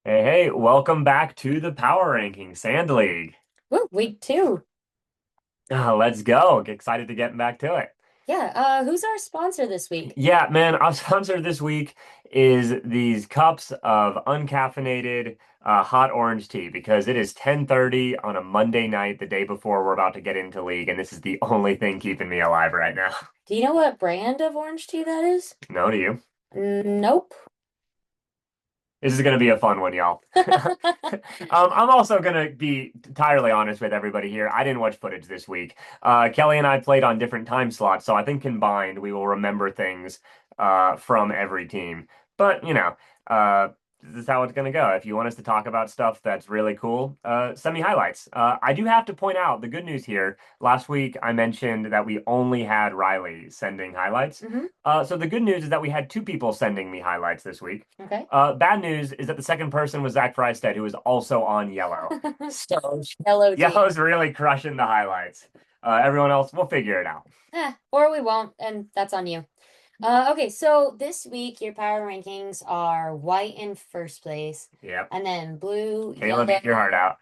Hey, welcome back to the Power Rankings Sand League. Woo, week two. Let's go. Excited to get back to it. Yeah, who's our sponsor this week? Yeah, man, our sponsor this week is these cups of uncaffeinated hot orange tea because it is 10:30 on a Monday night, the day before we're about to get into league, and this is the only thing keeping me alive right now. Do you know what brand of orange tea that is? No to you. Nope. This is going to be a fun one, y'all. I'm also going to be entirely honest with everybody here. I didn't watch footage this week. Kelly and I played on different time slots, so I think combined we will remember things from every team. But, this is how it's going to go. If you want us to talk about stuff that's really cool, send me highlights. I do have to point out the good news here. Last week, I mentioned that we only had Riley sending highlights. Hmm. So the good news is that we had two people sending me highlights this week. Okay. Bad news is that the second person was Zach Freisted, who is also on Yellow. So Yellow tea. Yellow's really crushing the highlights. Everyone else, we'll figure it out. Or we won't, and that's on you. Okay, so this week your power rankings are white in first place, Yep. and then blue, Caleb, eat your yellow, heart out.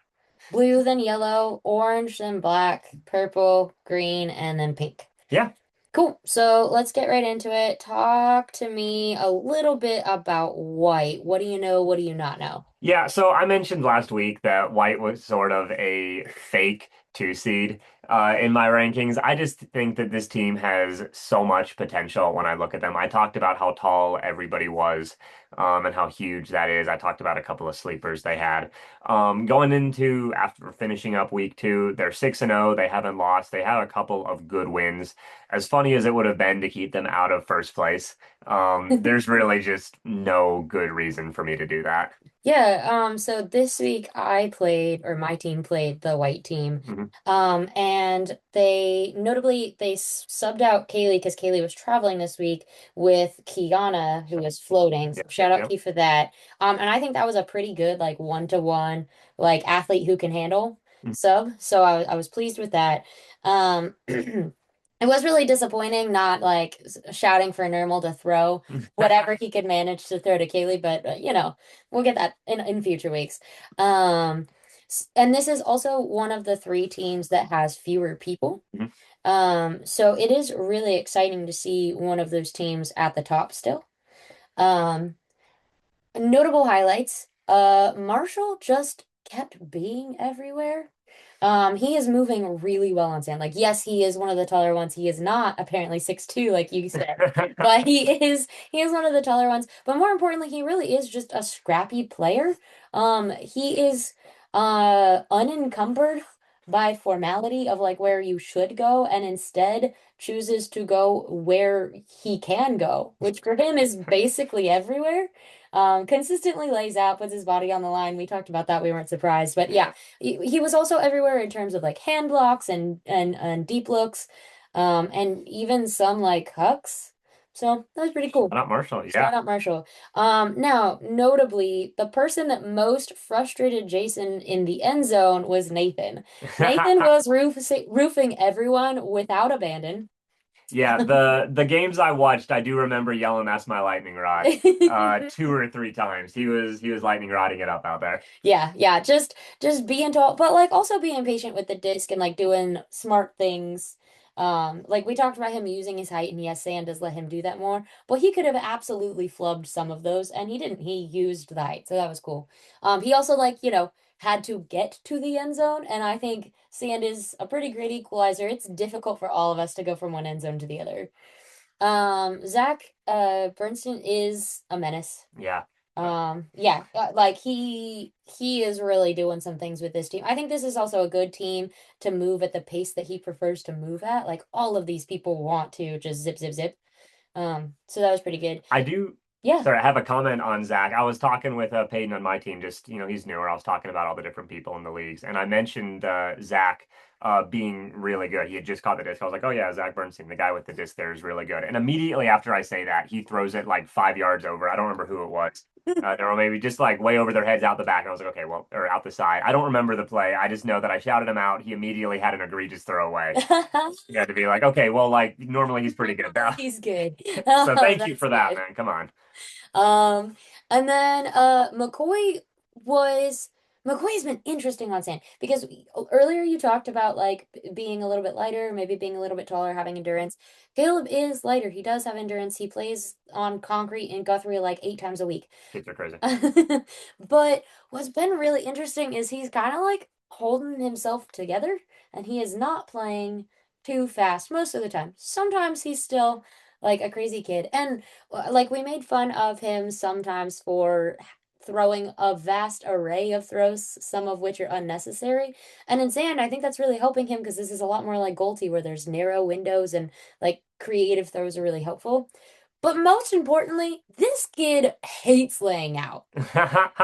blue, then yellow, orange, then black, purple, green, and then pink. Yeah. Cool. So let's get right into it. Talk to me a little bit about white. What do you know? What do you not know? Yeah, so I mentioned last week that White was sort of a fake two seed in my rankings. I just think that this team has so much potential when I look at them. I talked about how tall everybody was and how huge that is. I talked about a couple of sleepers they had. Going into after finishing up week two, they're 6-0. They haven't lost. They have a couple of good wins. As funny as it would have been to keep them out of first place, there's really just no good reason for me to do that. Yeah, so this week I played, or my team played the white team. Mhm. And they subbed out Kaylee because Kaylee was traveling this week with Kiana, who was floating. So Yep, shout yep, out yep. Key for that. And I think that was a pretty good, like, one-to-one, like, athlete who can handle Mhm. sub. So I was pleased with that. Um, It was really disappointing not like shouting for Nermal to throw whatever he could manage to throw to Kaylee, but we'll get that in future weeks. And this is also one of the three teams that has fewer people. Mhm. So it is really exciting to see one of those teams at the top still. Um, Notable highlights. Marshall just kept being everywhere. He is moving really well on sand. Like, yes, he is one of the taller ones. He is not apparently 6'2", like you said, but he is one of the taller ones. But more importantly, he really is just a scrappy player. He is unencumbered by formality of like where you should go, and instead chooses to go where he can go, which for him is basically everywhere. Consistently lays out, puts his body on the line. We talked about that. We weren't surprised, but yeah, he was also everywhere in terms of like hand blocks and deep looks, and even some like hucks. So that was pretty Shout cool. out Marshall. Shout Yeah. out Marshall. Now, notably, the person that most frustrated Jason in the end zone was Nathan. Nathan was roofing everyone without abandon. Yeah, the games I watched, I do remember yelling, "That's my lightning rod," two or three times. He was lightning rodding it up out there. Yeah, yeah, just being told, but like also being patient with the disc and like doing smart things. Like we talked about him using his height, and yes, sand does let him do that more. But he could have absolutely flubbed some of those, and he didn't. He used the height, so that was cool. He also like, had to get to the end zone, and I think sand is a pretty great equalizer. It's difficult for all of us to go from one end zone to the other. Zach Bernstein is a menace. Yeah. Yeah, like he is really doing some things with this team. I think this is also a good team to move at the pace that he prefers to move at. Like all of these people want to just zip, zip, zip. So that was pretty good. I do. Yeah. Sorry, I have a comment on Zach. I was talking with Peyton on my team. Just he's newer. I was talking about all the different people in the leagues, and I mentioned Zach being really good. He had just caught the disc. I was like, "Oh yeah, Zach Bernstein, the guy with the disc there, is really good." And immediately after I say that, he throws it like 5 yards over. I don't remember who it was. They were maybe just like way over their heads out the back. And I was like, "Okay, well," or out the side. I don't remember the play. I just know that I shouted him out. He immediately had an egregious throwaway. You had to be like, "Okay, well, like normally he's pretty good though." He's good. So Oh, thank you that's for that, good. man. Come on. Um, and then McCoy. was McCoy's been interesting on sand because earlier you talked about like being a little bit lighter, maybe being a little bit taller, having endurance. Caleb is lighter. He does have endurance. He plays on concrete in Guthrie like 8 times a week. Kids are crazy. But what's been really interesting is he's kind of like holding himself together and he is not playing too fast most of the time. Sometimes he's still like a crazy kid. And like we made fun of him sometimes for throwing a vast array of throws, some of which are unnecessary. And in sand, I think that's really helping him because this is a lot more like Golty where there's narrow windows and like creative throws are really helpful. But most importantly, this kid hates laying out.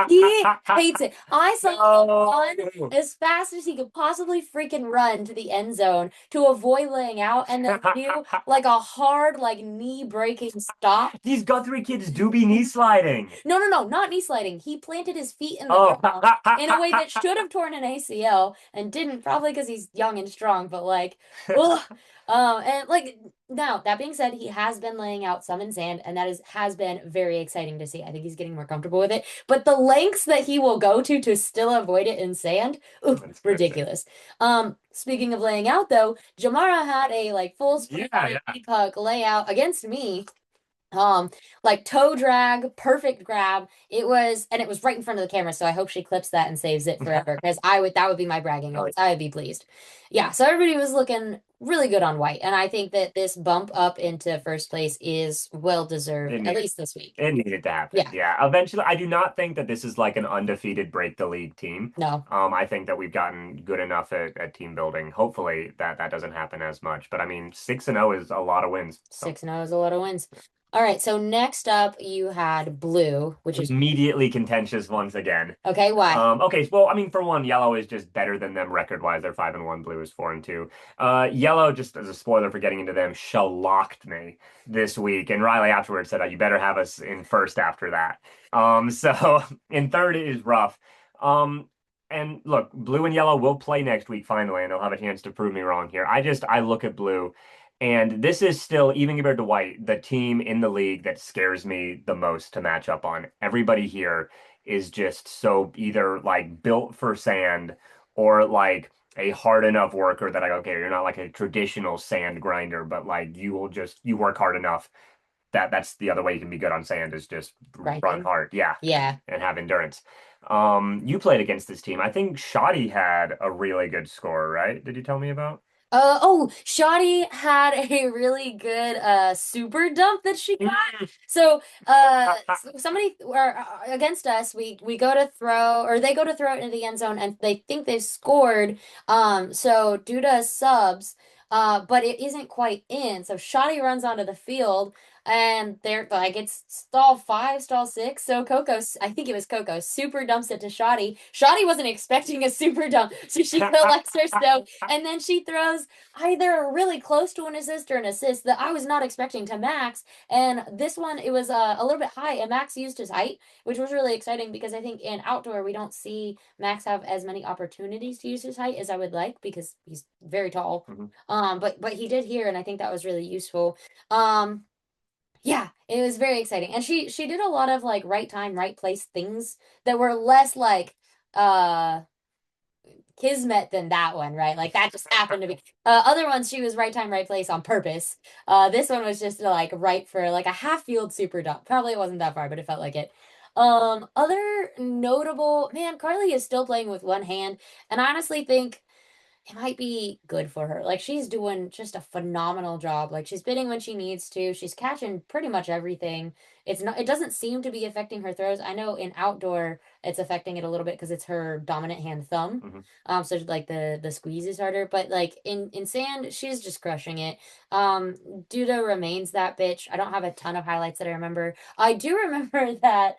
He hates it. I saw him run No. as fast as he could possibly freaking run to the end zone to avoid laying out and then do like a hard, like knee breaking stop. These Guthrie kids do be knee sliding. No, no, no, not knee sliding. He planted his feet in the Oh. ground in a way that should have torn an ACL and didn't, probably because he's young and strong, but like, ugh. And like now, that being said, he has been laying out some in sand, and that has been very exciting to see. I think he's getting more comfortable with it. But the lengths that he will go to still avoid it in sand, ooh, That's crazy. ridiculous. Speaking of laying out though, Jamara had a like full sprint Yeah, yeah. deep hook layout against me um, like toe drag, perfect grab. It was, and it was right in front of the camera. So I hope she clips that and saves it forever because that would be my bragging Oh, rights. I would be pleased. Yeah. So everybody was looking really good on white. And I think that this bump up into first place is well deserved, it at needed least this week. it needed to happen. Yeah. Yeah. Eventually, I do not think that this is like an undefeated break the league team. No, I think that we've gotten good enough at team building. Hopefully that doesn't happen as much. But I mean, 6-0 is a lot of wins. So 6-0 is a lot of wins. All right. So next up, you had blue, which is immediately contentious once again. okay. Why? Okay, well, I mean, for one, yellow is just better than them record-wise. They're 5-1, blue is 4-2. Yellow, just as a spoiler for getting into them, shellacked me this week. And Riley afterwards said, you better have us in first after that. So in third is rough. Um, and look, blue and yellow will play next week finally, and they'll have a chance to prove me wrong here. I look at blue, and this is still, even compared to white, the team in the league that scares me the most to match up on. Everybody here is just so either like built for sand or like a hard enough worker that I go, okay, you're not like a traditional sand grinder, but like you work hard enough that's the other way you can be good on sand is just run Grinding. hard. Yeah, Yeah. and have endurance. You played against this team. I think Shoddy had a really good score, right? Did you tell me about? Shoddy had a really good super dump that she got. Mm. So somebody or against us, we go to throw or they go to throw it into the end zone and they think they've scored. So due to subs, but it isn't quite in. So Shoddy runs onto the field and they're like it's stall five, stall six. So Coco, I think it was Coco, super dumps it to Shoddy. Shoddy wasn't expecting a super dump, so she collects her stone and then she throws either really close to an assist or an assist that I was not expecting to Max. And this one, it was a little bit high, and Max used his height, which was really exciting because I think in outdoor we don't see Max have as many opportunities to use his height as I would like because he's very tall. Mhm. But he did here, and I think that was really useful. Um, yeah, it was very exciting. And she did a lot of like right time, right place things that were less like uh kismet than that one, right? Like that just happened to be. Other ones she was right time, right place on purpose. This one was just like right for like a half field super dump. Probably it wasn't that far, but it felt like it. Other notable man, Carly is still playing with one hand, and I honestly think it might be good for her. Like she's doing just a phenomenal job. Like she's bidding when she needs to. She's catching pretty much everything. It doesn't seem to be affecting her throws. I know in outdoor it's affecting it a little bit because it's her dominant hand thumb. Mhm. So like the squeeze is harder, but like in sand, she's just crushing it. Duda remains that bitch. I don't have a ton of highlights that I remember. I do remember that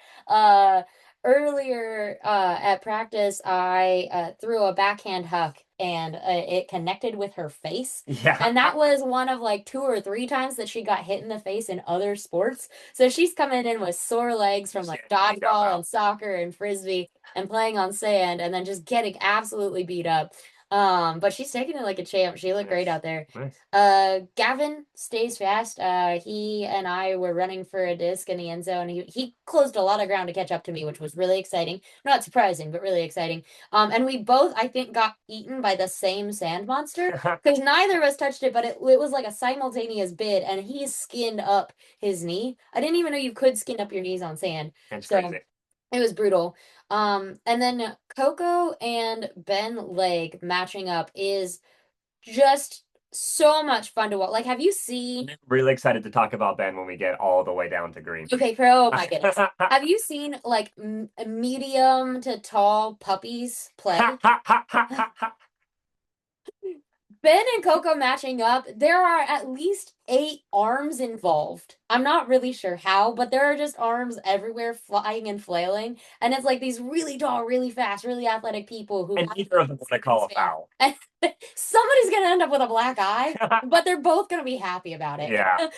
earlier at practice, I threw a backhand huck and it connected with her face. Yeah. And that was one of like 2 or 3 times that she got hit in the face in other sports. So she's coming in with sore legs from Just like getting beat up dodgeball out. and soccer and frisbee and playing on sand and then just getting absolutely beat up. But she's taking it like a champ. She looked great Nice. out there. Nice. Gavin stays fast. He and I were running for a disc in the end zone. He closed a lot of ground to catch up to me, which was really exciting. Not surprising, but really exciting. And we both, I think, got eaten by the same sand monster because neither of us touched it, but it was like a simultaneous bid, and he skinned up his knee. I didn't even know you could skin up your knees on sand. It's So crazy. it was brutal. And then Coco and Ben Leg matching up is just so much fun to watch. Like, have you seen? Really excited to talk about Ben when we get all the way down to green. Okay, oh my goodness. Have you seen like medium to tall puppies play? Ben and Coco matching up, there are at least 8 arms involved. I'm not really sure how, but there are just arms everywhere flying and flailing. And it's like these really tall, really fast, really athletic people who And have neither of them want to call a span. foul. And somebody's gonna end up with a black eye, but they're both gonna be happy about it. Yeah,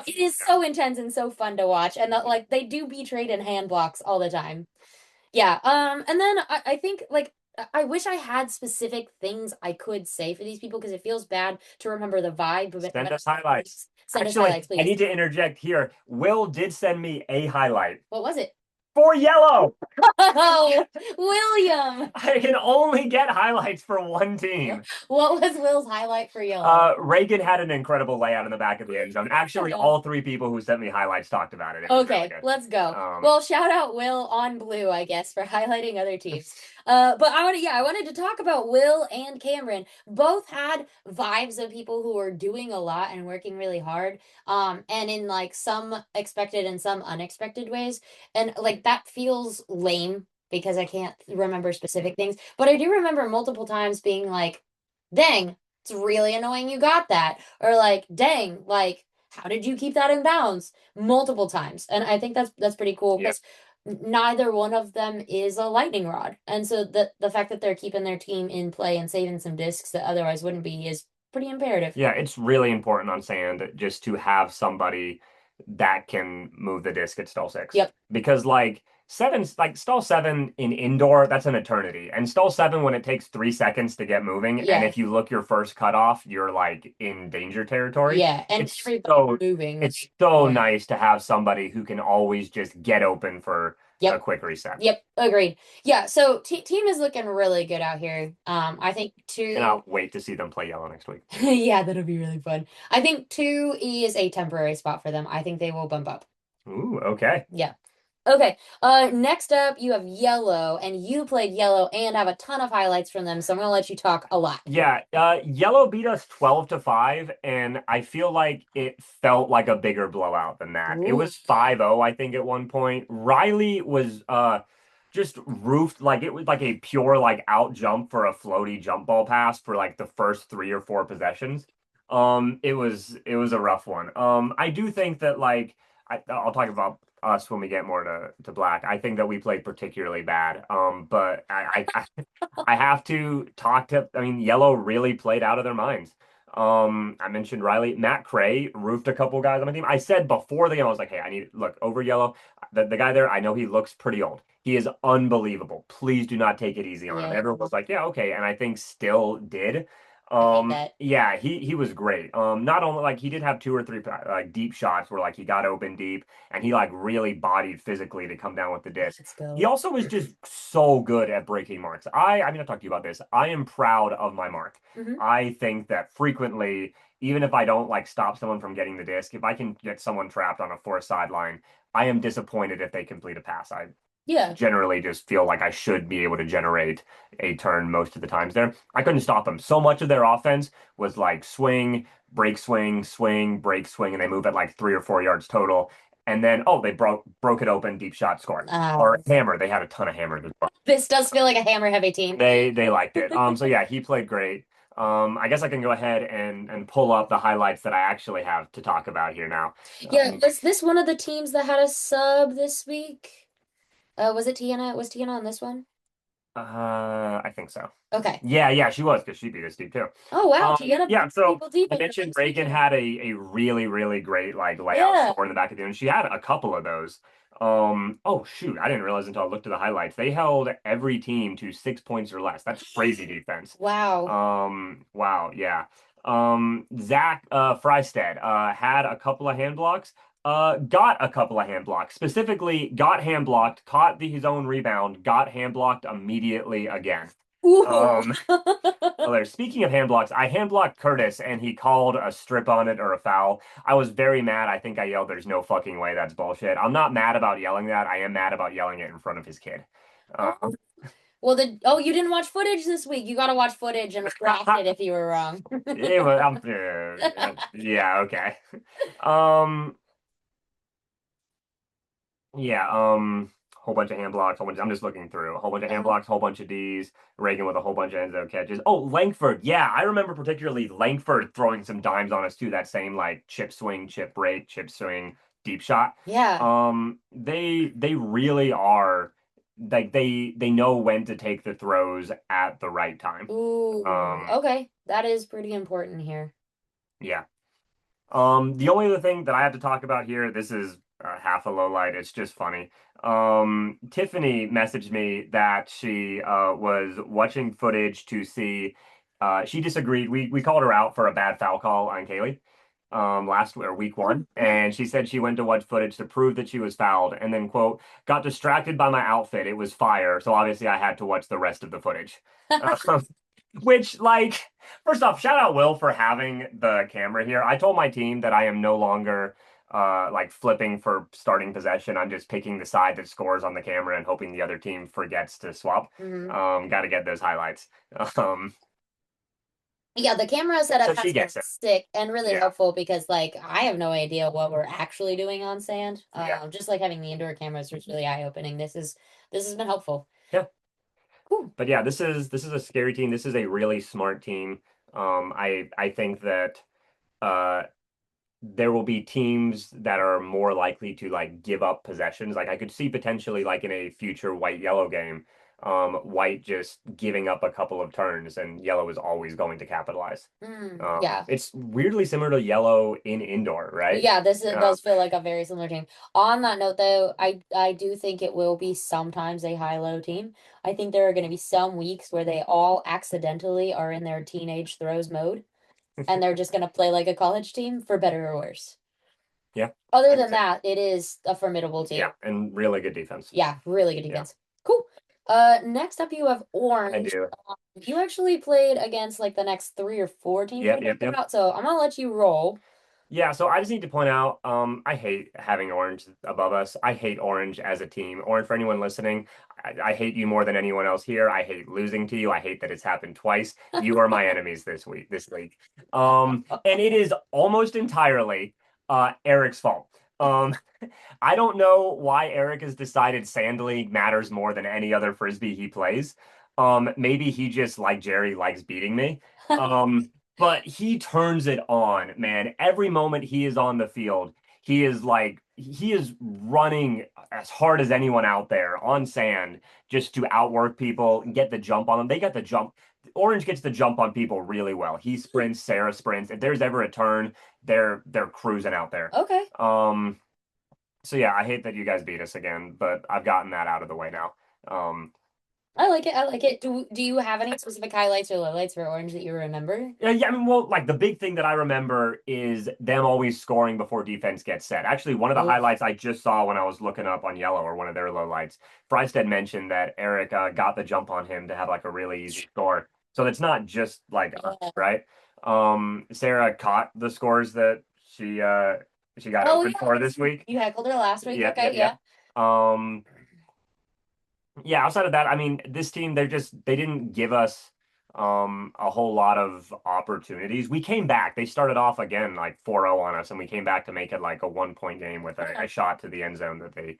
It is so intense and so fun to watch. And like they do be traded hand blocks all the time. Yeah. And then I think like I wish I had specific things I could say for these people because it feels bad to remember the vibe. But send us highlights. send us Actually, highlights, I please. need to interject here. Will did send me a highlight What was it? for yellow. Oh, William. I can only get highlights for one team. What was Will's highlight for yellow? Reagan had an incredible layout in the back of the end zone. Actually, all three people who sent me highlights talked about it. It was really Okay, good. let's go. Well, shout out Will on blue, I guess, for highlighting other teams. But I wanted to talk about Will and Cameron. Both had vibes of people who were doing a lot and working really hard. And in like some expected and some unexpected ways. And like that feels lame because I can't remember specific things. But I do remember multiple times being like, dang, it's really annoying you got that. Or like, dang, like, how did you keep that in bounds? Multiple times. And I think that's pretty cool Yeah. because neither one of them is a lightning rod. And so the fact that they're keeping their team in play and saving some discs that otherwise wouldn't be is pretty imperative. Yeah, it's really important on sand just to have somebody that can move the disc at stall six. Yep. Because like seven's like stall seven in indoor, that's an eternity. And stall seven when it takes 3 seconds to get moving, Yeah. and if you look your first cutoff, you're like in danger territory. Yeah, and It's everybody moving. It's so Yeah. nice to have somebody who can always just get open for a quick reset. Yep, agreed. Yeah, so team is looking really good out here. I think two. Cannot wait to see them play yellow next week. Yeah, that'll be really fun. I think 2 is a temporary spot for them. I think they will bump up. Ooh, okay. Yeah. Okay. Next up you have yellow, and you played yellow and have a ton of highlights from them, so I'm gonna let you talk a lot. Yeah, yellow beat us 12-5, and I feel like it felt like a bigger blowout than that. It was 5-0, I think, at one point. Riley was just roofed like it was like a pure like out jump for a floaty jump ball pass for like the first 3 or 4 possessions. It was a rough one. I do think that like I'll talk about us when we get more to black. I think that we played particularly bad. But I have to talk to. I mean, yellow really played out of their minds. I mentioned Riley, Matt Cray roofed a couple guys on my team. I said before the game, I was like, hey, I need look over yellow. The guy there, I know he looks pretty old. He is unbelievable. Please do not take it easy on him. Yeah. Everyone was like, yeah, okay, and I think still did. I hate that. Yeah, he was great. Not only like he did have 2 or 3 like deep shots where like he got open deep and he like really bodied physically to come down with the disc. Let's go. He also was just so good at breaking marks. I mean, I'll talk to you about this. I am proud of my mark. Mhm. I think that frequently, even if I don't like stop someone from getting the disc, if I can get someone trapped on a four sideline, I am disappointed if they complete a pass. I Yeah. generally just feel like I should be able to generate a turn most of the times there. I couldn't stop them. So much of their offense was like swing, break swing, swing, break swing, and they move at like 3 or 4 yards total. And then, oh, they broke it open, deep shot, score. Or hammer. They had a ton of hammers as well. This does feel like a hammer heavy team. They liked it. So yeah, he played great. I guess I can go ahead and pull up the highlights that I actually have to talk about here now. Yeah, was this one of the teams that had a sub this week? Was it Tiana? Was Tiana on this one? I think so. Okay. Yeah, she was because she beat us deep too. Oh wow, Tiana Yeah, so people deep I in her mentioned first Reagan weekend. had a really, really great like layout Yeah. score in the back of the end. She had a couple of those. Oh shoot, I didn't realize until I looked at the highlights. They held every team to 6 points or less. That's crazy defense. Wow. Wow, yeah. Zach Frysted had a couple of hand blocks. Got a couple of hand blocks. Specifically, got hand blocked, caught his own rebound, got hand blocked immediately again. Ooh. Um, Speaking of hand blocks, I hand blocked Curtis and he called a strip on it or a foul. I was very mad. I think I yelled, "There's no fucking way that's bullshit." I'm not mad about yelling that. I am mad about yelling it in front of his kid. Uh, Oh. Well, you didn't watch footage this week. You got to watch footage and retract it if you were wrong. yeah, okay. Um, yeah, whole bunch of hand blocks, I'm just looking through a whole bunch of hand Uh-huh. blocks, whole bunch of D's, Reagan with a whole bunch of end zone catches. Oh, Langford. Yeah, I remember particularly Langford throwing some dimes on us too, that same like chip swing, chip break, chip swing, deep shot. Yeah. They really are like they know when to take the throws at the right time. Ooh. Um, Okay. That is pretty important here. yeah. The only other thing that I have to talk about here, this is half a low light. It's just funny. Tiffany messaged me that she was watching footage to see. She disagreed. We called her out for a bad foul call on Kaylee last or week one, and she said she went to watch footage to prove that she was fouled, and then quote got distracted by my outfit. It was fire, so obviously I had to watch the rest of the footage. Which, like, first off, shout out Will for having the camera here. I told my team that I am no longer like flipping for starting possession. I'm just picking the side that scores on the camera and hoping the other team forgets to swap. Hmm. Got to get those highlights. Um, Yeah, the camera so setup she has been gets it. sick and really Yeah, helpful because like I have no idea what we're actually doing on sand. yeah, Just like having the indoor cameras was really eye-opening. This has been helpful. yeah. Cool. But yeah, this is a scary team. This is a really smart team. I think that uh there will be teams that are more likely to like give up possessions. Like I could see potentially like in a future white yellow game, white just giving up a couple of turns and yellow is always going to capitalize. Yeah. It's weirdly similar to yellow in indoor, right? Yeah, this Um, does feel like a very similar team. On that note, though, I do think it will be sometimes a high-low team. I think there are going to be some weeks where they all accidentally are in their teenage throws mode, and they're just going to play like a college team for better or worse. yeah, Other I could than say, that, it is a formidable team. yeah, and really good defense. Yeah, really good Yeah, defense. Cool. Next up you have I Orange. do. You actually played against like the next three or four teams Yep, we yep, talked yep. about, so I'm gonna let you roll. Yeah, so I just need to point out, I hate having Orange above us. I hate Orange as a team. Orange, for anyone listening, I hate you more than anyone else here. I hate losing to you. I hate that it's happened twice. You are my enemies this week. And it is almost entirely Eric's fault. Um, I don't know why Eric has decided Sand League matters more than any other frisbee he plays. Maybe he just like Jerry likes beating me. Um, but he turns it on, man. Every moment he is on the field, he is running as hard as anyone out there on sand just to outwork people and get the jump on them. They got the jump. Orange gets the jump on people really well. He sprints, Sarah sprints. If there's ever a turn, they're cruising out there. Okay. Um, so yeah, I hate that you guys beat us again, but I've gotten that out of the way now. I like it. I like it. Do you have any specific highlights or lowlights for Orange that you remember? Yeah, I mean, well, like the big thing that I remember is them always scoring before defense gets set. Actually, one of the Oh, highlights I just saw when I was looking up on Yellow or one of their lowlights, Frysted mentioned that Eric got the jump on him to have like a really easy score. So it's not just like us, yeah. right? Sarah caught the scores that she got Oh open yeah, for this week. you heckled her last week. Yep, yep, Okay, yeah. yep. Um, yeah, outside of that, I mean, this team, they didn't give us a whole lot of opportunities. We came back. They started off again like 4-0 on us, and we came back to make it like a 1 point game with a shot to the end zone that they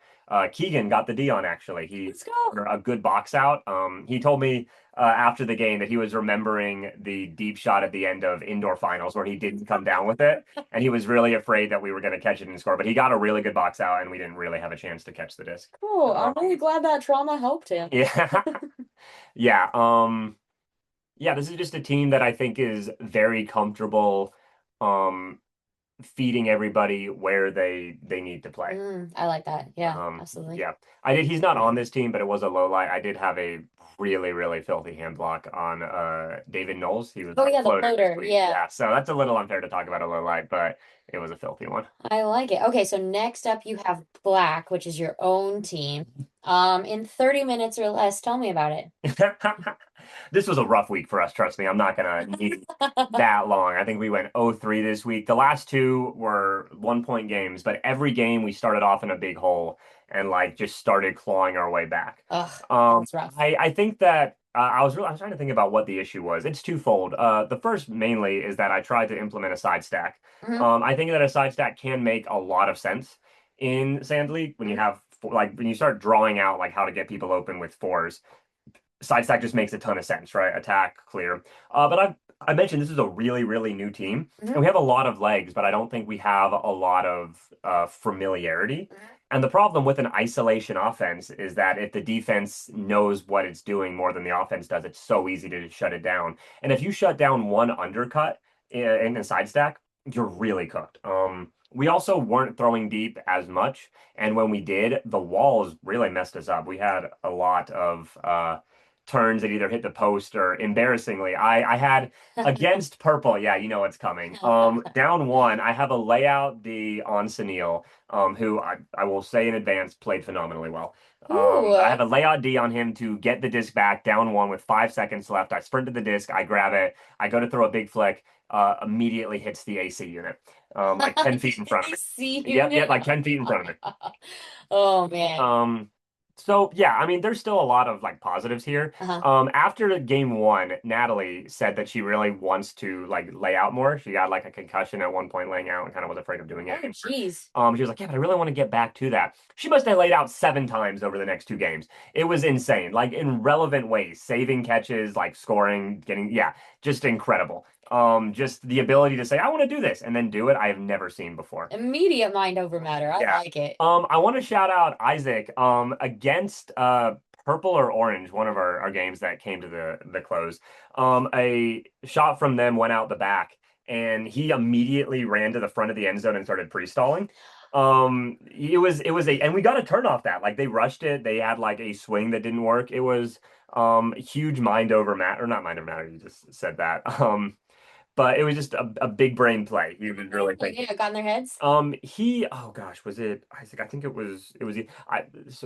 Keegan got the D on actually. He Let's go. a good box out. He told me after the game that he was remembering the deep shot at the end of indoor finals where he didn't come down with it, and he was really afraid that we were going to catch it and score. But he got a really good box out, and we didn't really have a chance to catch the disc. Cool. I'm Um, really glad that trauma helped him. yeah. Yeah. Yeah, this is just a team that I think is very comfortable. Um, feeding everybody where they need to play. I like that. Yeah, absolutely. Yeah, I did. He's not on this team, but it was a low light. I did have a really, really filthy hand block on David Knowles. He was Oh our yeah, the floater this floater. week. Yeah, Yeah, so that's a little unfair to talk about a low light, but it was a filthy one. I like it. Okay, so next up you have Black, which is your own team. In 30 minutes or less, tell me about it. This was a rough week for us, trust me. I'm not gonna need that long. I think we went 0-3 this week. The last two were 1 point games, but every game we started off in a big hole and like just started clawing our way back. Ugh, Um, that's rough. I think that I was trying to think about what the issue was. It's twofold. The first mainly is that I tried to implement a side stack. Hmm. I think that a side stack can make a lot of sense in Sand League when you have like when you start drawing out like how to get people open with fours. Side stack just makes a ton of sense, right? Attack, clear. But I mentioned this is a really, really new team, and Hmm. we have a lot of legs, but I don't think we have a lot of familiarity. And the problem with an isolation offense is that if the defense knows what it's doing more than the offense does, it's so easy to shut it down. And if you shut down one undercut in a side stack, you're really cooked. We also weren't throwing deep as much, and when we did, the walls really messed us up. We had a lot of turns that either hit the post or embarrassingly, I had against purple. Yeah, you know what's coming. Down one, I have a layout D on Sunil, who I will say in advance played phenomenally well. I Ooh. have a layout D on him to get the disc back down one with 5 seconds left. I sprint to the disc, I grab it, I go to throw a big flick, immediately hits the AC unit, like 10 feet in front of me. AC Yep, yep, unit. like 10 feet in front of me. Oh man. Um, so yeah, I mean, there's still a lot of like positives here. Uh-huh. After game one, Natalie said that she really wants to like lay out more. She got like a concussion at one point laying out and kind of was afraid of doing it Oh anymore. geez. She was like, yeah, but I really want to get back to that. She must have laid out 7 times over the next 2 games. It was insane, like in relevant ways, saving catches, like scoring, getting, yeah, just incredible. Just the ability to say, I want to do this and then do it, I have never seen before. Immediate mind over matter. I Yeah. like it. I want to shout out Isaac against purple or orange, one of our games that came to the close. A shot from them went out the back, and he immediately ran to the front of the end zone and started pre-stalling. It was a and we got a turn off that. Like they rushed it. They had like a swing that didn't work. It was huge mind over matter, or not mind over matter. You just said that. But it was just a big brain play. He was really thinking. Yeah, got in their heads. Oh gosh, was it Isaac? I think it was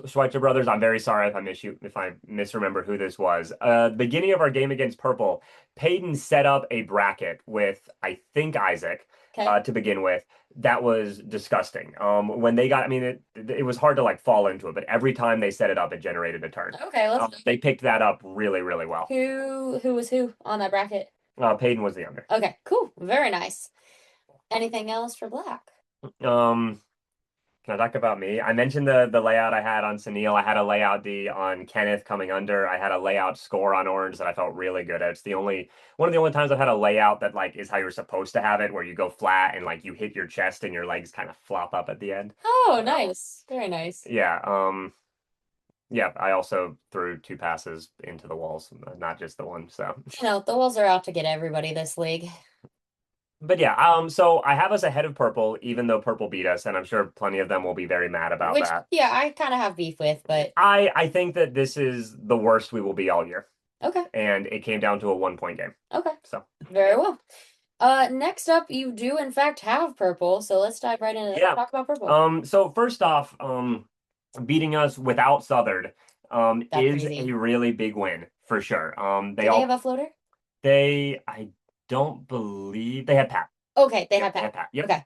Schweitzer Brothers. I'm very sorry if I misremember who this was. The beginning of our game against Purple, Peyton set up a bracket with I think Isaac Okay. to begin with. That was disgusting. When they got, I mean, it was hard to like fall into it, but every time they set it up, it generated a turn. Okay, let's They picked that up really, really well. who was who on that bracket? Peyton was the younger. Okay, cool. Very nice. Anything else for Black? Um, Can I talk about me? I mentioned the layout I had on Sunil. I had a layout D on Kenneth coming under. I had a layout score on Orange that I felt really good at. It's the only one of the only times I've had a layout that like is how you're supposed to have it, where you go flat and like you hit your chest and your legs kind of flop up at the end. Oh, Uh, nice. Very nice. yeah. Yeah. I also threw 2 passes into the walls, not just the one. So. The Wolves are out to get everybody this league. But yeah, so I have us ahead of Purple, even though Purple beat us, and I'm sure plenty of them will be very mad about Which, that. yeah, I kind of have beef with, but I think that this is the worst we will be all year, okay. and it came down to a 1 point game. Okay. So Very well. Next up, you do in fact have purple, so let's dive right into yeah, talk about purple. so first off, beating us without Southern, That's is crazy. a really big win for sure. Do they have a floater? I don't believe they had Pat. Okay, they Yep, have they Pat. had Pat. Yep, Okay.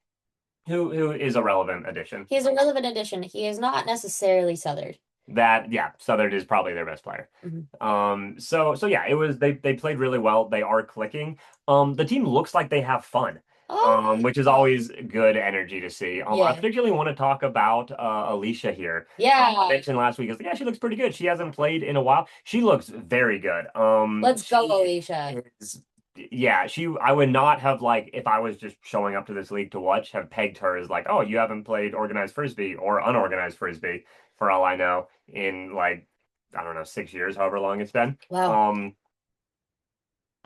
who is a relevant addition. He is a relevant addition. He is not necessarily Southern. That yeah, Southern is probably their best player. Mhm. So yeah, it was they played really well. They are clicking. The team looks like they have fun. Oh, Which is always good energy to see. I yeah. particularly want to talk about Alicia here. I Yeah. mentioned last week, I was like, yeah, she looks pretty good. She hasn't played in a while. She looks very good. Let's go, She Alicia. is, yeah, I would not have like if I was just showing up to this league to watch, have pegged her as like, oh, you haven't played organized frisbee or unorganized frisbee for all I know in like I don't know 6 years, however long it's been. Wow. Um,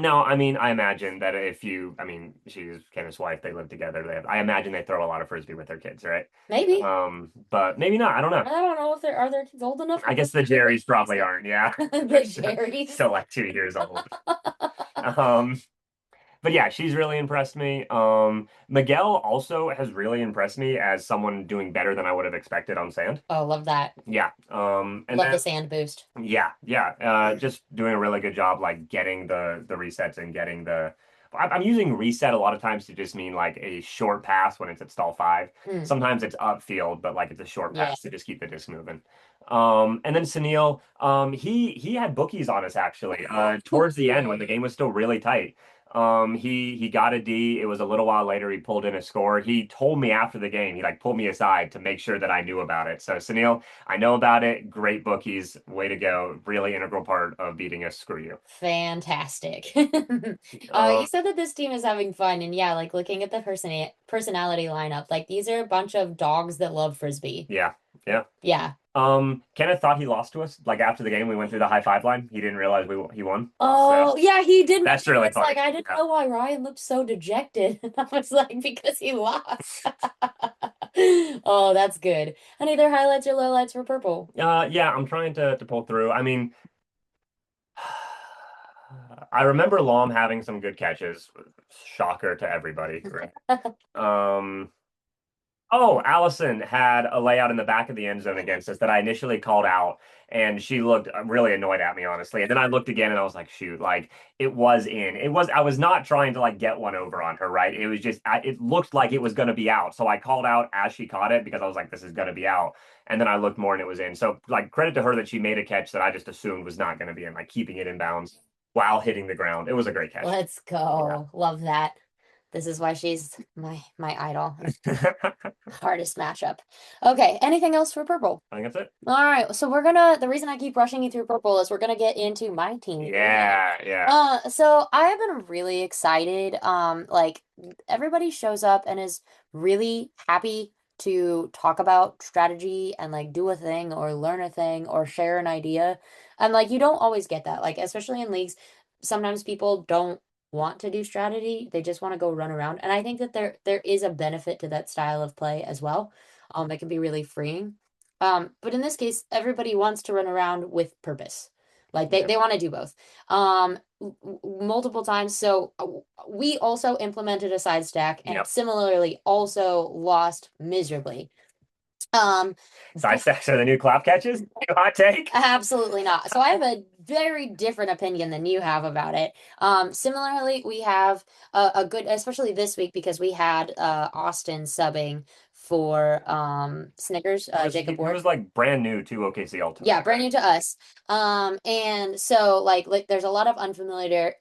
No, I mean, I imagine that I mean, she's Kenneth's wife, they live together. I imagine they throw a lot of frisbee with their kids, right? Maybe. But maybe not. I don't know. I don't know if they're are their kids old enough I to play guess the frisbee. Jerrys probably aren't. Yeah, they're The still, Jerry's. still like 2 years old. Um, but yeah, she's really impressed me. Miguel also has really impressed me as someone doing better than I would have expected on sand. Oh, love that. Yeah. And Love then the sand boost. yeah. Just doing a really good job like getting the resets and getting the I'm using reset a lot of times to just mean like a short pass when it's at stall five. Mm, Sometimes it's upfield, but like it's a short yeah. pass to just keep the disc moving. And then Sunil, he had bookies on us actually, towards the end when the game was still really tight. He got a D. It was a little while later he pulled in a score. He told me after the game, he like pulled me aside to make sure that I knew about it. So Sunil, I know about it. Great bookies. Way to go. Really integral part of beating us. Screw you. Fantastic. Um, You said that this team is having fun, and yeah, like looking at the personality lineup, like these are a bunch of dogs that love frisbee. yeah, yeah. Yeah. Kenneth thought he lost to us. Like after the game, we went through the high five line. He didn't realize he won. So Oh, yeah, he did that's mention really it's like funny. I didn't Yeah. know why Ryan looked so dejected. And I was like, because he lost. Oh, that's good. Any other highlights or lowlights for purple? Yeah. I'm trying to pull through. I mean, I remember Lom having some good catches. Shocker to everybody, right? Um, Oh, Allison had a layout in the back of the end zone against us that I initially called out, and she looked really annoyed at me, honestly. And then I looked again, and I was like, "Shoot!" Like it was in. It was. I was not trying to like get one over on her, right? It was just. It looked like it was going to be out, so I called out as she caught it because I was like, "This is going to be out." And then I looked more, and it was in. So like credit to her that she made a catch that I just assumed was not going to be in, like keeping it in bounds while hitting the ground. It was a great catch. Let's Yeah. go. Love that. This is why she's my idol. I Hardest matchup. Okay, anything else for purple? think that's it. All right, so the reason I keep rushing you through purple is we're gonna get into my team, green. Yeah, yeah. So I have been really excited. Like everybody shows up and is really happy to talk about strategy and like do a thing or learn a thing or share an idea. And like you don't always get that. Like especially in leagues, sometimes people don't want to do strategy. They just want to go run around. And I think that there is a benefit to that style of play as well. That can be really freeing. But in this case, everybody wants to run around with purpose. Like Yeah. they want to do both. Multiple times. So we also implemented a side stack and Yep. similarly also lost miserably. Um, Side stacks are the new clap catches. New hot take. Absolutely not. So I have a very different opinion than you have about it. Similarly, we have a good, especially this week because we had Austin subbing for Snickers, Jacob He Ward. was like brand new to OKC Ultimate, Yeah, brand right? new to us. And so like there's a lot of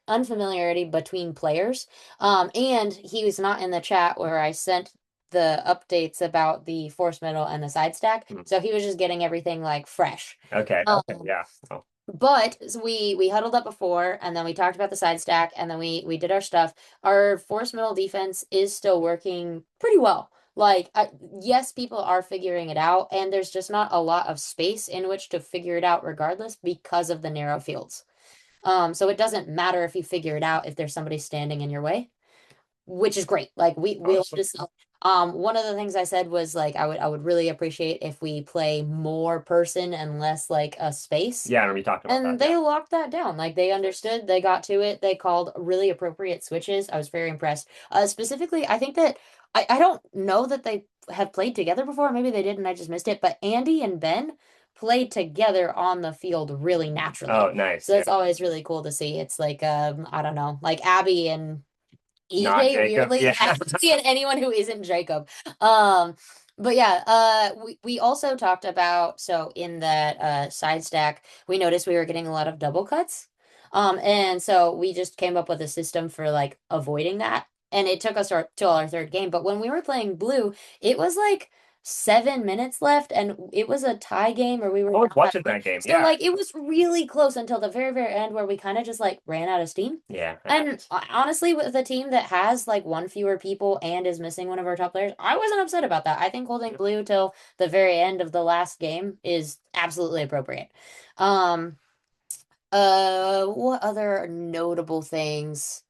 unfamiliarity between players. And he was not in the chat where I sent the updates about the force middle and the side stack. Hmm. So he was just getting everything like fresh. Okay. Um, Okay. Yeah. Oh, but so we huddled up before and then we talked about the side stack and then we did our stuff. Our force middle defense is still working pretty well. Like yes, people are figuring it out and there's just not a lot of space in which to figure it out regardless because of the narrow fields. So it doesn't matter if you figure it out if there's somebody standing in your way, which is great. Like we'll awesome. just one of the things I said was like I would really appreciate if we play more person and less like a space. Yeah, I remember you talked about that. And Yeah. they locked that down. Like they Nice. understood, they got to it, they called really appropriate switches. I was very impressed. Specifically, I think that I don't know that they have played together before. Maybe they did and I just missed it. But Andy and Ben played together on the field really Oh, naturally. nice. So Yeah. it's always really cool to see. It's like I don't know, like Abby and Not EJ Jacob. weirdly Yeah. and anyone who isn't Jacob. But yeah, we also talked about so in that side stack, we noticed we were getting a lot of double cuts. And so we just came up with a system for like avoiding that. And it took us till our third game. But when we were playing blue, it was like 7 minutes left and it was a tie game or we were I was down by watching one. that game. So Yeah. like it was really close until the very, very end where we kind of just like ran out of steam. Yeah. It And happens. honestly, with a team that has like one fewer people and is missing one of our top players, I wasn't upset about that. I think holding Yeah. blue till the very end of the last game is absolutely appropriate. Um, What other notable things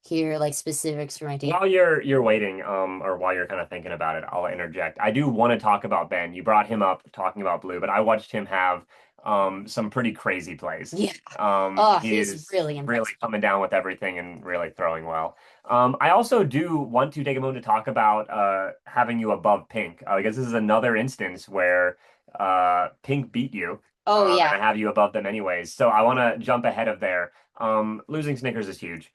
here, like specifics for my team? While you're waiting, or while you're kind of thinking about it, I'll interject. I do want to talk about Ben. You brought him up talking about Blue, but I watched him have some pretty crazy plays. Yeah. Oh, He he's is really really impressive. coming down with everything and really throwing well. I also do want to take a moment to talk about having you above Pink, because this is another instance where Pink beat you, Oh and yeah. I have you above them anyways. So I want to jump ahead of there. Losing Snickers is huge.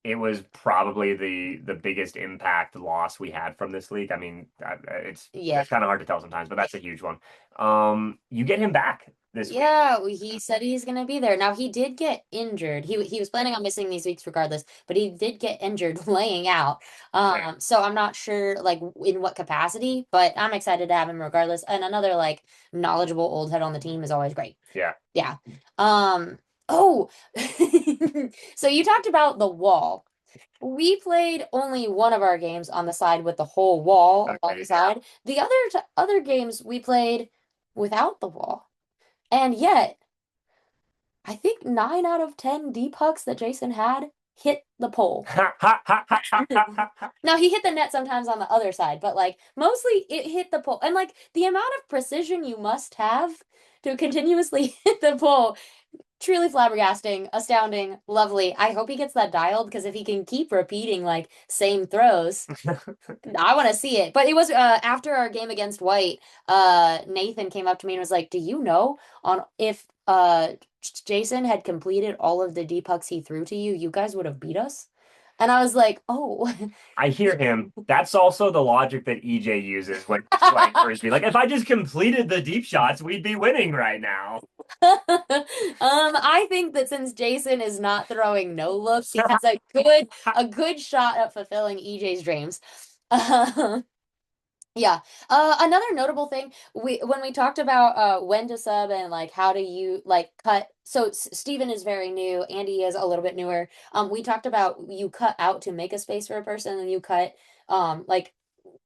It was probably the biggest impact loss we had from this league. I mean, Yeah. it's kind of hard to tell sometimes, but that's a huge one. You get him back this week. Yeah, he said he's gonna be there. Now he did get injured. He was planning on missing these weeks regardless, but he did get injured laying out. Fair. So I'm not sure like in what capacity, but I'm excited to have him regardless. And another like knowledgeable old head on the team is always great. Yeah. Yeah. Um, oh, so you talked about the wall. We played only one of our games on the side with the whole wall along the Okay. Yeah. side. The other games we played without the wall. And yet, I think 9 out of 10 deep hooks that Jason had hit the pole. Now he hit the net sometimes on the other side, but like mostly it hit the pole. And like the amount of precision you must have to continuously hit the pole, truly flabbergasting, astounding, lovely. I hope he gets that dialed because if he can keep repeating like same throws, I want to see it. But it was after our game against White, Nathan came up to me and was like, "Do you know on if Jason had completed all of the deep pucks he threw to you, you guys would have beat us?" And I was like, "Oh." I hear him. That's also the logic that EJ uses when he's playing frisbee. Like, if I just completed the deep shots, we'd be winning right now. I think that since Jason is not throwing no looks, he has a good shot at fulfilling EJ's dreams. Yeah. Another notable thing, we when we talked about when to sub and like how do you like cut. So Steven is very new, Andy is a little bit newer. We talked about you cut out to make a space for a person and you cut like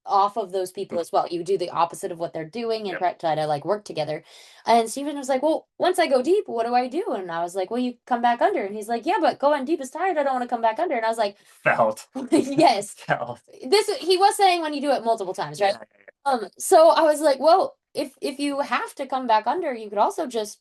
off of those people as well. You do the opposite of what they're doing and Yep. try to like work together. And Steven was like, "Well, once I go deep, what do I do?" And I was like, "Well, you come back under." And he's like, "Yeah, but going deep is tired. I don't want to come back under." And I was like, Felt. "Yes." Felt. This he was saying when you do it multiple times, right? Yeah. So I was like, well, if you have to come back under, you could also just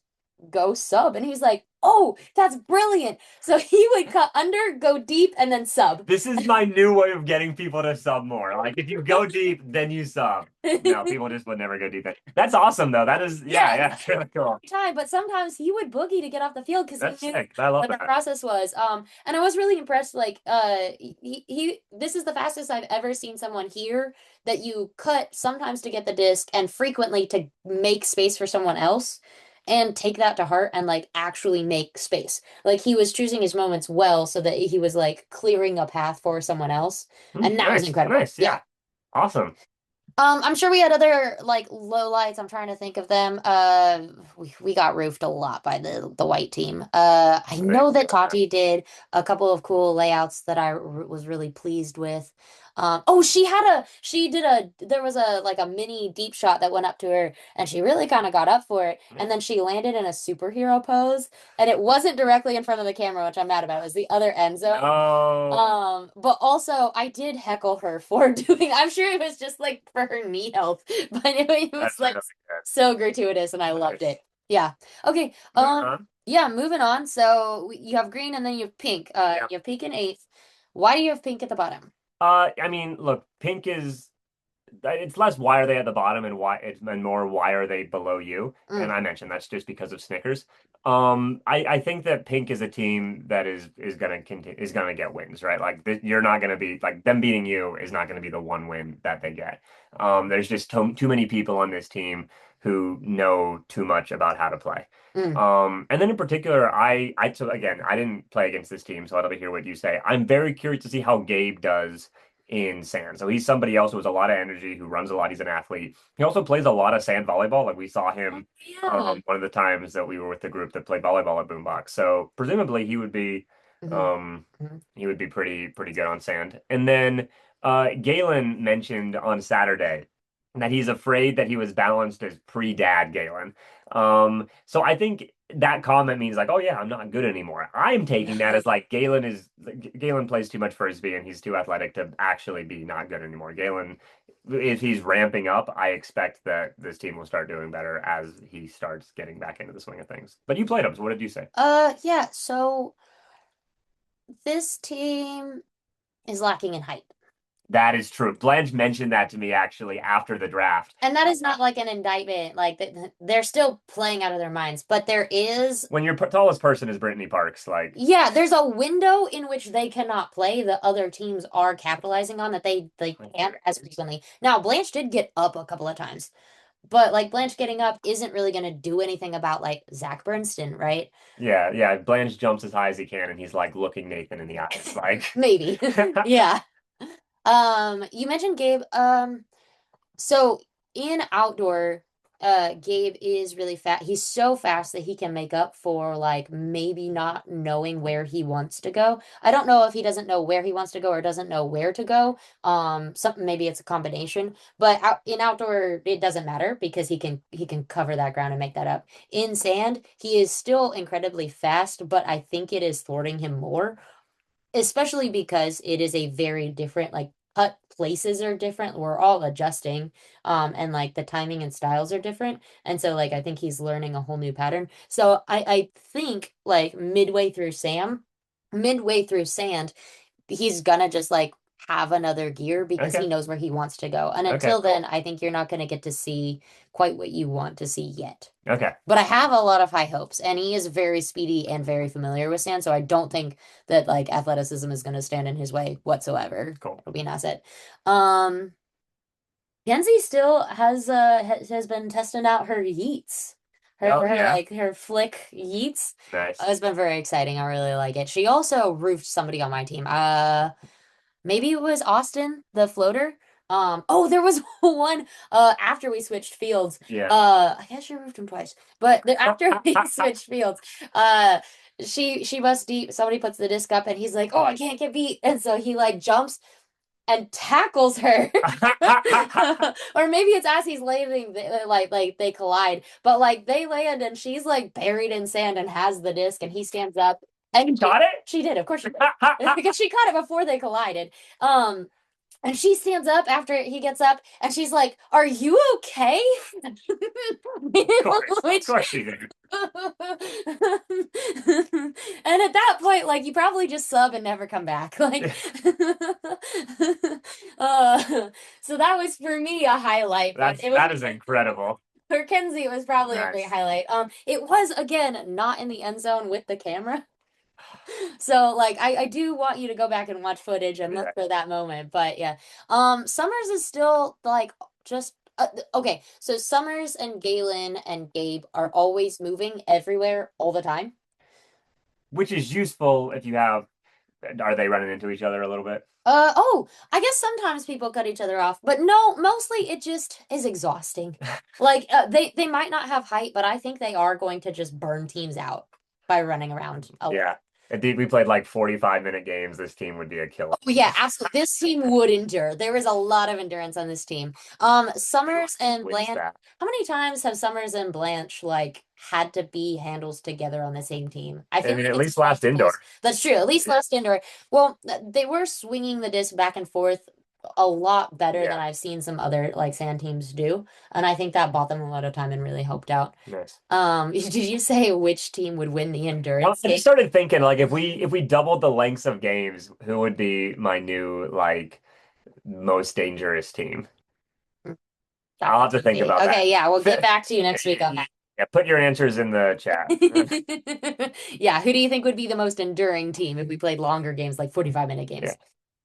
go sub. And he's like, oh, that's brilliant. So he would cut under, go deep, and then sub. This is my new way of getting people to sub more. Like, if you go deep, then you sub. No, people just would never go deep. That's awesome, though. That is, yeah, Yeah, yeah, it's really cool. time, but sometimes he would boogie to get off the field because he That's knew sick. I love what the that. process was. And I was really impressed. Like, he this is the fastest I've ever seen someone here that you cut sometimes to get the disc and frequently to make space for someone else and take that to heart and like actually make space. Like he was choosing his moments well so that he was like clearing a path for someone else, and that was Nice, incredible. nice, Yeah. yeah. Awesome. I'm sure we had other like lowlights. I'm trying to think of them. We got roofed a lot by the white team. I know that Tati did a couple of cool layouts that was really pleased with. Oh, there was a like a mini deep shot that went up to her, and she really kind of got up for it, and then she landed in a superhero pose, and it wasn't directly in front of the camera, which I'm mad about. It was the other end zone. No, But also I did heckle her for doing, I'm sure it was just like for her knee health, but it was that's like really good. so gratuitous and I loved Nice. it. Yeah. Okay. Moving on. Yeah, moving on. So you have green and then you have pink. Yeah. You have pink in eighth. Why do you have pink at the bottom? I mean, look, pink is it's less why are they at the bottom and why it's and more why are they below you. And Mm, I mentioned that's just because of Snickers. I think that Pink is a team that is gonna continue is gonna get wins, right? Like you're not gonna be like them beating you is not gonna be the one win that they get. There's just too many people on this team who know too much about how to play. mm, And then in particular, so again, I didn't play against this team, so I'll hear what you say. I'm very curious to see how Gabe does in sand. So he's somebody else who has a lot of energy, who runs a lot. He's an athlete. He also plays a lot of sand volleyball. Like we saw him yeah. one of the times that we were with the group that played volleyball at Boombox. So presumably Mhm, um mhm. he would be pretty good on sand. And then Galen mentioned on Saturday that he's afraid that he was balanced as pre-dad Galen. So I think that comment means like, oh yeah, I'm not good anymore. I'm taking that as like Galen plays too much frisbee and he's too athletic to actually be not good anymore. Galen, if he's ramping up, I expect that this team will start doing better as he starts getting back into the swing of things. But you played him, so what did you say? Yeah, so this team is lacking in height. That is true. Blanche mentioned that to me actually after the draft. And that is not like an indictment. Like they're still playing out of their minds, but there is, When your tallest person is Brittany Parks, like, yeah, there's a window in which they cannot play that other teams are capitalizing on that they can't as frequently. Now, Blanche did get up a couple of times, but like Blanche getting up isn't really going to do anything about like Zach Bernstein, right? yeah, yeah. Blanche jumps as high as he can, and he's like looking Nathan in the eyes, like, Maybe. Yeah. You mentioned Gabe. So in outdoor, Gabe is really fast. He's so fast that he can make up for like maybe not knowing where he wants to go. I don't know if he doesn't know where he wants to go or doesn't know where to go. Something maybe it's a combination, but in outdoor it doesn't matter because he can cover that ground and make that up. In sand, he is still incredibly fast, but I think it is thwarting him more, especially because it is a very different like cut places are different. We're all adjusting, and like the timing and styles are different, and so like I think he's learning a whole new pattern. So I think like midway through sand, he's gonna just like have another gear because he okay, knows where he wants to go. And okay, until then, I think you're not gonna get to see quite what you want to see yet. okay, But I have a lot of high hopes, and he is very speedy and very familiar with sand, so I don't think that like athleticism is going to stand in his way whatsoever. cool. It'll be an asset. Um, Kenzie still has been testing out her yeets, Oh her yeah, like her flick yeets. nice. It's been very exciting. I really like it. She also roofed somebody on my team. Maybe it was Austin, the floater. Oh, there was one after we switched fields. Yeah. I guess she roofed him twice. But after we switched fields, she busts deep. Somebody puts the disc up and he's like, "Oh, I can't get beat." And so he like jumps and tackles her. Or maybe it's as he's landing, like they collide, but like they land and she's like buried in sand and has the disc and he stands up You and got she did, of course she did. it? Because she caught it before they collided. And she stands up after he gets up and she's like, "Are you okay?" Of Which course she did. and at that point, like you probably just sub and never come back. Like so that was for me a highlight, but it was That is incredible. for Kenzie, it was probably a great Nice. highlight. It was again not in the end zone with the camera. So like I do want you to go back and watch footage and look Yeah. for that moment. But yeah. Summers is still like just okay. So Summers and Galen and Gabe are always moving everywhere all the time. Which is useful if you have, are they running into each other a little bit? Oh, I guess sometimes people cut each other off, but no, mostly it just is exhausting. Like they might not have height, but I think they are going to just burn teams out by running around a lot. Yeah. Indeed, we played like 45-minute games. This team would be a killer. Oh, yeah, absolutely. This team would endure. There is a lot of endurance on this team. Summers and Wins Blanche. that. How many times have Summers and Blanche like had to be handles together on the same team? I I feel mean, like at it's least last indoor. multiples. That's true. At least last indoor. Well, they were swinging the disc back and forth a lot better than Yeah. I've seen some other like sand teams do, and I think that bought them a lot of time and really helped out. Nice. Did you say which team would win the Well, endurance I game? just started thinking like if we doubled the lengths of games, who would be my new like most dangerous team? I'll have to think ChatGPT. about that. Okay, yeah, we'll get back to you next week on Yeah, put your answers in the chat. that. Yeah, who do you think would be the most enduring team if we played longer games, like 45-minute Yeah. games?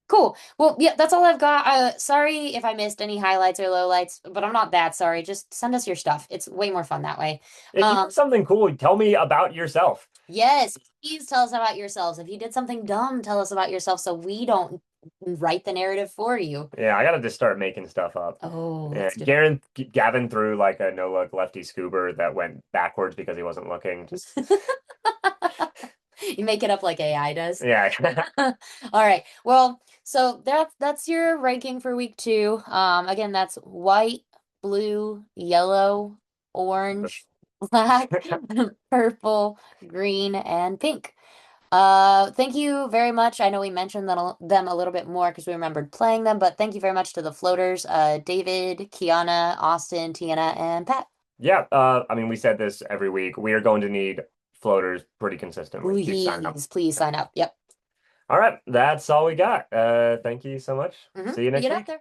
Cool. Well, yeah, that's all I've got. Sorry if I missed any highlights or lowlights, but I'm not that sorry. Just send us your stuff. It's way more fun that way. If you have something cool, tell me about yourself. Yes, please tell us about yourselves. If you did something dumb, tell us about yourself so we don't write the narrative for you. Yeah, I gotta just start making stuff up. Oh, Yeah, let's do Gavin threw like a no look lefty scoober that went backwards because he wasn't looking. Just You make it up like AI does. yeah. All right. Well, so that's your ranking for week 2. Again, that's white, blue, yellow, orange, black, purple, green, and pink. Thank you very much. I know we mentioned them a little bit more because we remembered playing them, but thank you very much to the floaters, David, Kiana, Austin, Tiana, and Pat. Yeah, I mean, we said this every week. We are going to need floaters pretty consistently. Keep signing up. Please sign up. Yep. All right, that's all we got. Thank you so much. See you See next you out week. there.